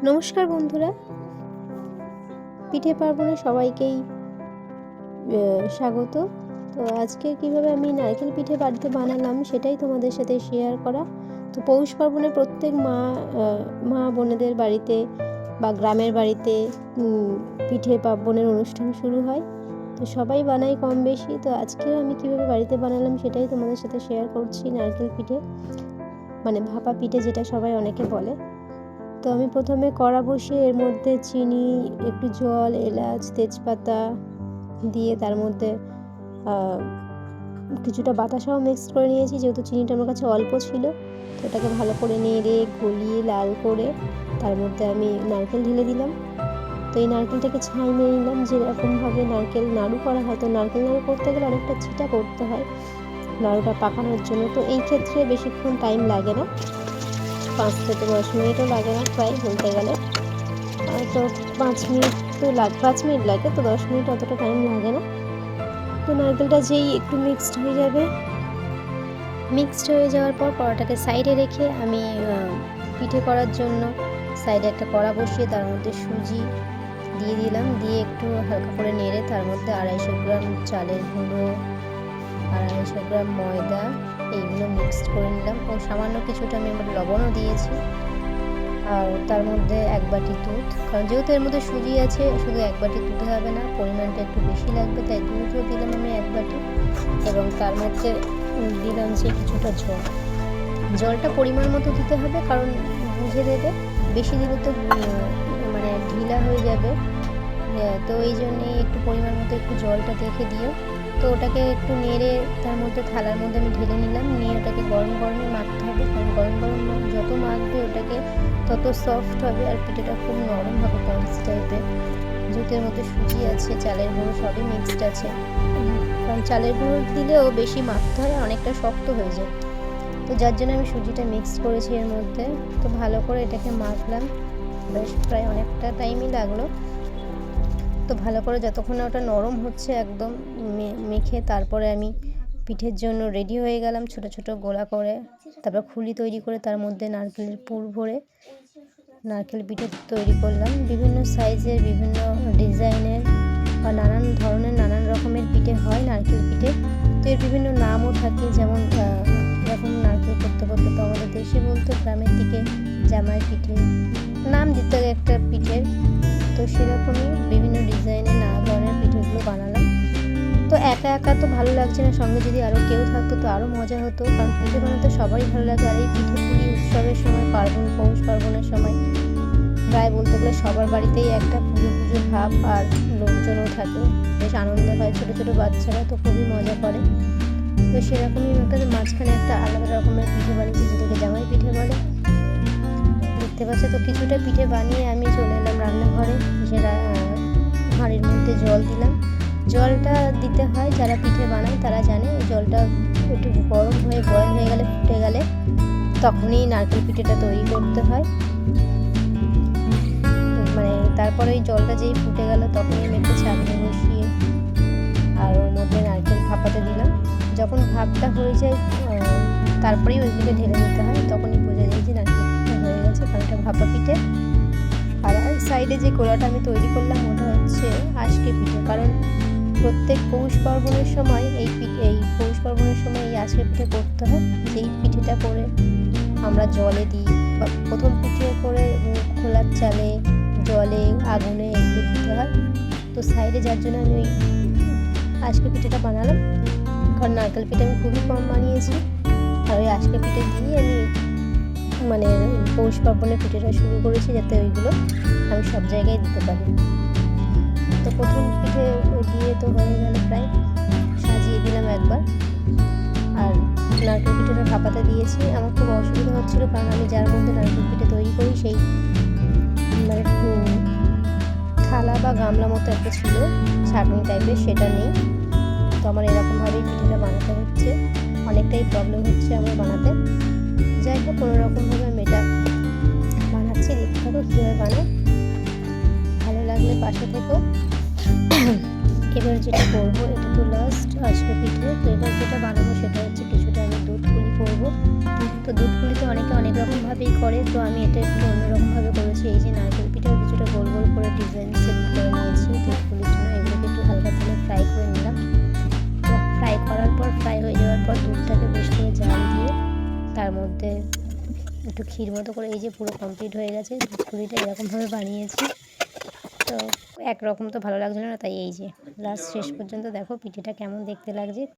নমস্কার বন্ধুরা, পিঠে পার্বণে সবাইকেই স্বাগত। তো আজকে কিভাবে আমি নারকেল পিঠে বাড়িতে বানালাম সেটাই তোমাদের সাথে শেয়ার করা। তো পৌষ পার্বণে প্রত্যেক মা বোনেদের বাড়িতে বা গ্রামের বাড়িতে পিঠে পার্বণের অনুষ্ঠান শুরু হয়। তো সবাই বানায় কম বেশি। তো আজকে আমি কিভাবে বাড়িতে বানালাম সেটাই তোমাদের সাথে শেয়ার করছি। নারকেল পিঠে মানে ভাপা পিঠে, যেটা সবাই অনেকে বলে। তো আমি প্রথমে কড়া বসিয়ে এর মধ্যে চিনি, একটু জল, এলাচ, তেজপাতা দিয়ে তার মধ্যে কিছুটা বাতাসাও মিক্সড করে নিয়েছি, যেহেতু চিনিটা আমার কাছে অল্প ছিল। তো ওটাকে ভালো করে নেড়ে গলিয়ে লাল করে তার মধ্যে আমি নারকেল ঢেলে দিলাম। তো এই নারকেলটাকে ছাই মেরে নিলাম। যেরকমভাবে নারকেল নাড়ু করা হয়, তো নারকেল নাড়ু করতে গেলে অনেকটা ছিটা করতে হয় নাড়ুটা পাকানোর জন্য। তো এই ক্ষেত্রে বেশিক্ষণ টাইম লাগে না, 5 থেকে 10 মিনিটও লাগে না প্রায় বলতে গেলে। তো 5 মিনিট লাগে, তো 10 মিনিট অতটা টাইম লাগে না। তো নারকেলটা যেই একটু মিক্সড হয়ে যাওয়ার পর কড়াটাকে সাইডে রেখে আমি পিঠে করার জন্য সাইডে একটা কড়া বসিয়ে তার মধ্যে সুজি দিয়ে দিলাম। দিয়ে একটু হালকা করে নেড়ে তার মধ্যে 250 গ্রাম চালের গুঁড়ো, 250 গ্রাম ময়দা, এইগুলো মিক্সড করে নিলাম। ও সামান্য কিছুটা আমি লবণও দিয়েছি। আর তার মধ্যে 1 বাটি দুধ, কারণ যেহেতু এর মধ্যে সুজি আছে, শুধু 1 বাটি দুধ হবে না, পরিমাণটা একটু বেশি লাগবে, তাই দুধও দিলাম আমি 1 বাটি। এবং তার মধ্যে দিলাম যে কিছুটা জলটা পরিমাণ মতো দিতে হবে, কারণ বুঝে দেবে, বেশি দিলে তো মানে ঢিলা হয়ে যাবে। তো এই জন্যেই একটু পরিমাণ মতো একটু জলটা দেখে দিও। তো ওটাকে একটু নেড়ে তার মধ্যে থালার মধ্যে আমি ঢেলে নিলাম। নিয়ে ওটাকে গরমে মাখতে হবে, কারণ গরম যত মাখবে ওটাকে তত সফট হবে আর পিঠেটা খুব নরম হবে, পঞ্চ টাইপের। যেহেতু এর মধ্যে সুজি আছে, চালের গুঁড়ো, সবই মিক্সড আছে। কারণ চালের গুঁড়ো দিলেও বেশি মাখতে হয়, অনেকটা শক্ত হয়ে যায়। তো যার জন্য আমি সুজিটা মিক্সড করেছি এর মধ্যে। তো ভালো করে এটাকে মাখলাম, বেশ প্রায় অনেকটা টাইমই লাগলো। তো ভালো করে যতক্ষণ ওটা নরম হচ্ছে একদম মেখে, তারপরে আমি পিঠের জন্য রেডি হয়ে গেলাম। ছোট ছোট গোলা করে তারপর খুলি তৈরি করে তার মধ্যে নারকেলের পুর ভরে নারকেল পিঠে তৈরি করলাম। বিভিন্ন সাইজের, বিভিন্ন ডিজাইনের বা নানান ধরনের, নানান রকমের পিঠে হয় নারকেল পিঠে। তো এর বিভিন্ন নামও থাকে, যেমন এরকম নারকেল করতে তো আমাদের দেশে বলতো, গ্রামের দিকে জামাই পিঠে নাম দিতে একটা পিঠের। তো সেরকমই বিভিন্ন ডিজাইনের নানা ধরনের পিঠেগুলো বানালাম। তো একা তো ভালো লাগছে না, সঙ্গে যদি আরও কেউ থাকতো তো আরও মজা হতো, কারণ পিঠে বানাতে সবারই ভালো লাগে। আর এই পিঠেপুলি উৎসবের সময়, পৌষ পার্বণের সময় প্রায় বলতে গেলে সবার বাড়িতেই একটা পুজো ভাব, আর লোকজনও থাকে, বেশ আনন্দ হয়। ছোটো ছোটো বাচ্চারা তো খুবই মজা করে। তো সেরকমই একটা মাঝখানে একটা আলাদা রকমের পিঠে বানিয়েছি, যেটাকে জামাই পিঠে বলে, দেখতে পাচ্ছ। তো কিছুটা পিঠে বানিয়ে আমি চলে এলাম রান্নাঘরে। সেটা হাঁড়ির মধ্যে জল দিলাম। জলটা দিতে হয়, যারা পিঠে বানায় তারা জানে। এই জলটা একটু গরম হয়ে বয়েল হয়ে গেলে, ফুটে গেলে, তখনই নারকেল পিঠেটা তৈরি করতে হয়। মানে তারপরে ওই জলটা যেই ফুটে গেল, তখনই আমি একটু ছাঁকনি বসিয়ে আর ওর মধ্যে নারকেল ভাপাতে দিলাম। যখন ভাপটা হয়ে যায় তারপরেই ওইগুলো ঢেলে নিতে হয়, তখনই বোঝা যায় যে নারকেল পিঠে হয়ে গেছে, কারণ এটা ভাপা পিঠে। আর সাইডে যে গোলাটা আমি তৈরি করলাম ওটা হচ্ছে আজকে পিঠে, কারণ প্রত্যেক পৌষ পার্বণের সময় এই আজকে পিঠে করতে হয়। যেই পিঠেটা করে আমরা জলে দিই, বা প্রথম পিঠে করে খোলার চালে, জলে, আগুনে এগুলো দিতে হয়। তো সাইডে যার জন্য আমি ওই আজকে পিঠেটা বানালাম, কারণ নারকেল পিঠে আমি খুবই কম বানিয়েছি। আর ওই আজকে পিঠে দিয়ে আমি মানে পৌষ পার্বণের পিঠেটা শুরু করেছি, যাতে ওইগুলো আমি সব জায়গায় দিতে পারি। তো প্রথম পিঠে দিয়ে তো হয়ে গেল, প্রায় সাজিয়ে দিলাম একবার। আর নারকেল পিঠেটা ভাপাতে দিয়েছি। আমার খুব অসুবিধা হচ্ছিলো, কারণ আমি যার মধ্যে নারকেল পিঠে তৈরি করি সেই মানে থালা বা গামলা মতো একটা ছিল, ছাঁকনি টাইপের, সেটা নেই। তো আমার এরকমভাবেই পিঠেটা বানাতে হচ্ছে, অনেকটাই প্রবলেম হচ্ছে আমার বানাতে। যাই হোক, কোনোরকমভাবে আমি এটা বানাচ্ছি, দেখতে থাকো কীভাবে বানাই। ভালো লাগলে পাশে থেকো। এবার যেটা করবো, এটা তো লাস্ট আজকে পিঠে। তো এবার যেটা বানাবো সেটা হচ্ছে কিছুটা আমি দুধ পুলি করবো। তো দুধ পুলি তো অনেকে অনেক রকমভাবেই করে, তো আমি এটা একটু অন্যরকম এরকমভাবে করেছি। এই যে নারকেল পিঠাও কিছুটা গোল গোল করে ডিজাইন সেট করে নিয়েছি দুধপুলির জন্য। এগুলোকে একটু হালকা তেলে ফ্রাই করে নিলাম। তো ফ্রাই করার পর, ফ্রাই হয়ে যাওয়ার পর দুধটাকে বেশ করে জাল দিয়ে তার মধ্যে একটু ক্ষীর মতো করে, এই যে পুরো কমপ্লিট হয়ে গেছে। দুধপুলিটা এরকমভাবে বানিয়েছি। তো একরকম তো ভালো লাগছিল না, তাই এই যে লাস্ট শেষ পর্যন্ত দেখো পিঠেটা কেমন দেখতে লাগছে।